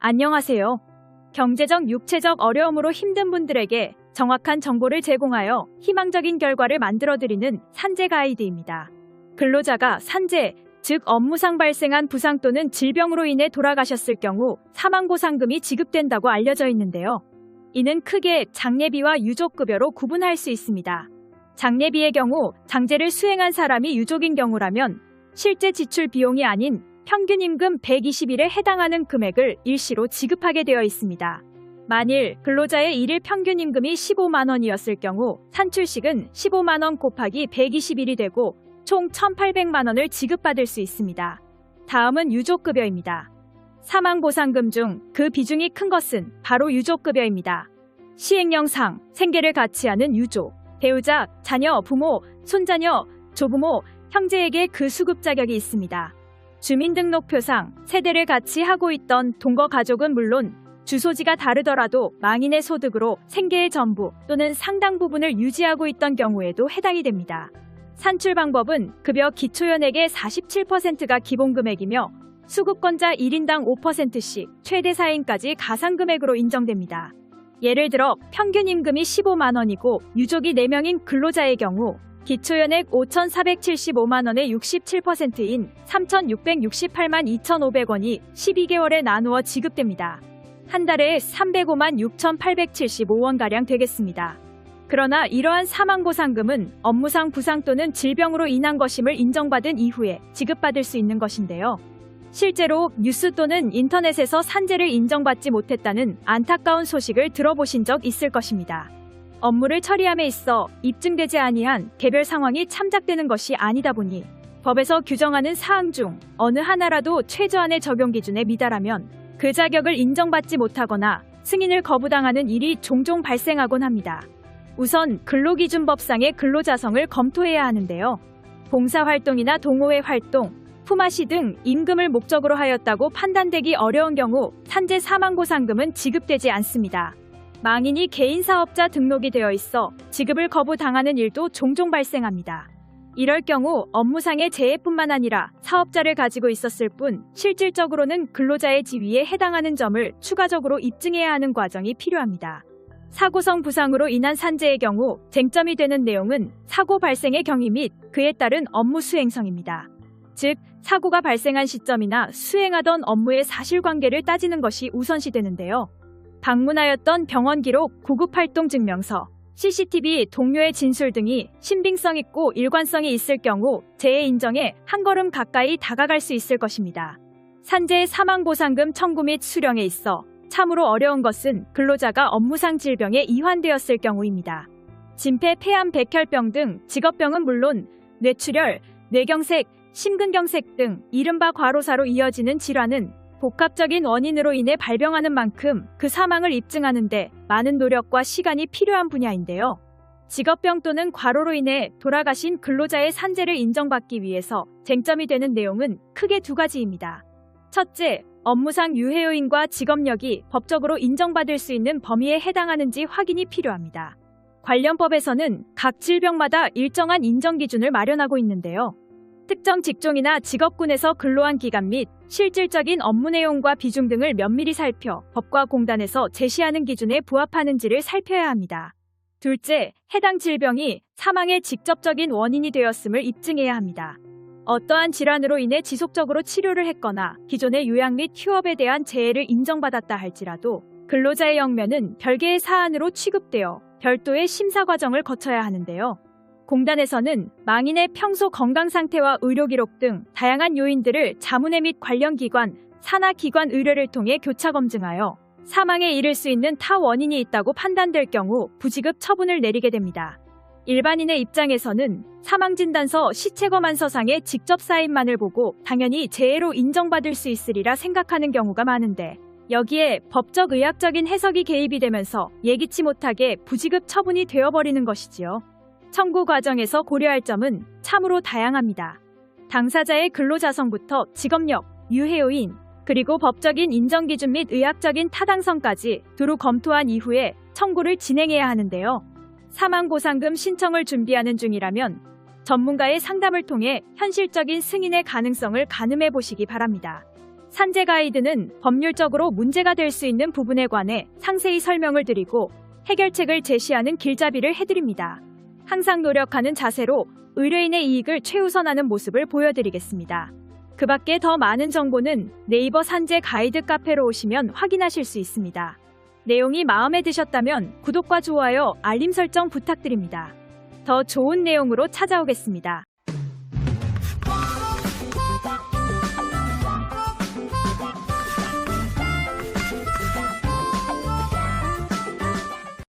안녕하세요. 경제적, 육체적 어려움으로 힘든 분들에게 정확한 정보를 제공하여 희망적인 결과를 만들어드리는 산재 가이드입니다. 근로자가 산재, 즉 업무상 발생한 부상 또는 질병으로 인해 돌아가셨을 경우 사망보상금이 지급된다고 알려져 있는데요. 이는 크게 장례비와 유족급여로 구분할 수 있습니다. 장례비의 경우 장제를 수행한 사람이 유족인 경우라면 실제 지출 비용이 아닌 평균 임금 120일에 해당하는 금액을 일시로 지급하게 되어 있습니다. 만일 근로자의 일일 평균 임금이 15만 원이었을 경우 산출식은 15만 원 곱하기 120일이 되고 총 1,800만 원을 지급받을 수 있습니다. 다음은 유족급여입니다. 사망보상금 중 그 비중이 큰 것은 바로 유족급여입니다. 시행령상 생계를 같이 하는 유족, 배우자, 자녀, 부모, 손자녀, 조부모, 형제에게 그 수급 자격이 있습니다. 주민등록표상 세대를 같이 하고 있던 동거 가족은 물론 주소지가 다르더라도 망인의 소득으로 생계의 전부 또는 상당 부분을 유지하고 있던 경우에도 해당이 됩니다. 산출 방법은 급여 기초연액의 47%가 기본금액이며 수급권자 1인당 5%씩 최대 4인까지 가상금액으로 인정됩니다. 예를 들어 평균 임금이 15만 원이고 유족이 4명인 근로자의 경우 기초연액 5,475만 원의 67%인 3,668만 2,500원이 12개월에 나누어 지급됩니다. 한 달에 305만 6,875원가량 되겠습니다. 그러나 이러한 사망보상금은 업무상 부상 또는 질병으로 인한 것임을 인정받은 이후에 지급받을 수 있는 것인데요. 실제로 뉴스 또는 인터넷에서 산재를 인정받지 못했다는 안타까운 소식을 들어보신 적 있을 것입니다. 업무를 처리함에 있어 입증되지 아니한 개별 상황이 참작되는 것이 아니다 보니 법에서 규정하는 사항 중 어느 하나라도 최저한의 적용 기준에 미달하면 그 자격을 인정받지 못하거나 승인을 거부당하는 일이 종종 발생하곤 합니다. 우선 근로기준법상의 근로자성을 검토해야 하는데요. 봉사활동이나 동호회 활동, 품앗이 등 임금을 목적으로 하였다고 판단되기 어려운 경우 산재 사망보상금은 지급되지 않습니다. 망인이 개인사업자 등록이 되어 있어 지급을 거부당하는 일도 종종 발생합니다. 이럴 경우 업무상의 재해뿐만 아니라 사업자를 가지고 있었을 뿐 실질적으로는 근로자의 지위에 해당하는 점을 추가적으로 입증해야 하는 과정이 필요합니다. 사고성 부상으로 인한 산재의 경우 쟁점이 되는 내용은 사고 발생의 경위 및 그에 따른 업무 수행성입니다. 즉, 사고가 발생한 시점이나 수행하던 업무의 사실관계를 따지는 것이 우선시되는데요. 방문하였던 병원 기록, 구급활동 증명서, CCTV, 동료의 진술 등이 신빙성 있고 일관성이 있을 경우 재해 인정에 한 걸음 가까이 다가갈 수 있을 것입니다. 산재의 사망보상금 청구 및 수령에 있어 참으로 어려운 것은 근로자가 업무상 질병에 이환되었을 경우입니다. 진폐, 폐암, 백혈병 등 직업병은 물론 뇌출혈, 뇌경색, 심근경색 등 이른바 과로사로 이어지는 질환은 복합적인 원인으로 인해 발병하는 만큼 그 사망을 입증하는 데 많은 노력과 시간이 필요한 분야인데요. 직업병 또는 과로로 인해 돌아가신 근로자의 산재를 인정받기 위해서 쟁점이 되는 내용은 크게 두 가지입니다. 첫째, 업무상 유해 요인과 직업력이 법적으로 인정받을 수 있는 범위에 해당하는지 확인이 필요합니다. 관련 법에서는 각 질병마다 일정한 인정 기준을 마련하고 있는데요. 특정 직종이나 직업군에서 근로한 기간 및 실질적인 업무 내용과 비중 등을 면밀히 살펴 법과 공단에서 제시하는 기준에 부합하는지를 살펴야 합니다. 둘째, 해당 질병이 사망의 직접적인 원인이 되었음을 입증해야 합니다. 어떠한 질환으로 인해 지속적으로 치료를 했거나 기존의 요양 및 휴업에 대한 재해를 인정받았다 할지라도 근로자의 영면은 별개의 사안으로 취급되어 별도의 심사 과정을 거쳐야 하는데요. 공단에서는 망인의 평소 건강 상태와 의료 기록 등 다양한 요인들을 자문회 및 관련 기관, 산하 기관 의뢰를 통해 교차 검증하여 사망에 이를 수 있는 타 원인이 있다고 판단될 경우 부지급 처분을 내리게 됩니다. 일반인의 입장에서는 사망진단서, 시체검안서상의 직접 사인만을 보고 당연히 재해로 인정받을 수 있으리라 생각하는 경우가 많은데 여기에 법적 의학적인 해석이 개입이 되면서 예기치 못하게 부지급 처분이 되어버리는 것이지요. 청구 과정에서 고려할 점은 참으로 다양합니다. 당사자의 근로자성부터 직업력, 유해 요인, 그리고 법적인 인정기준 및 의학적인 타당성까지 두루 검토한 이후에 청구를 진행해야 하는데요. 사망보상금 신청을 준비하는 중이라면 전문가의 상담을 통해 현실적인 승인의 가능성을 가늠해 보시기 바랍니다. 산재 가이드는 법률적으로 문제가 될 수 있는 부분에 관해 상세히 설명을 드리고 해결책을 제시하는 길잡이를 해드립니다. 항상 노력하는 자세로 의뢰인의 이익을 최우선하는 모습을 보여드리겠습니다. 그 밖에 더 많은 정보는 네이버 산재 가이드 카페로 오시면 확인하실 수 있습니다. 내용이 마음에 드셨다면 구독과 좋아요, 알림 설정 부탁드립니다. 더 좋은 내용으로 찾아오겠습니다.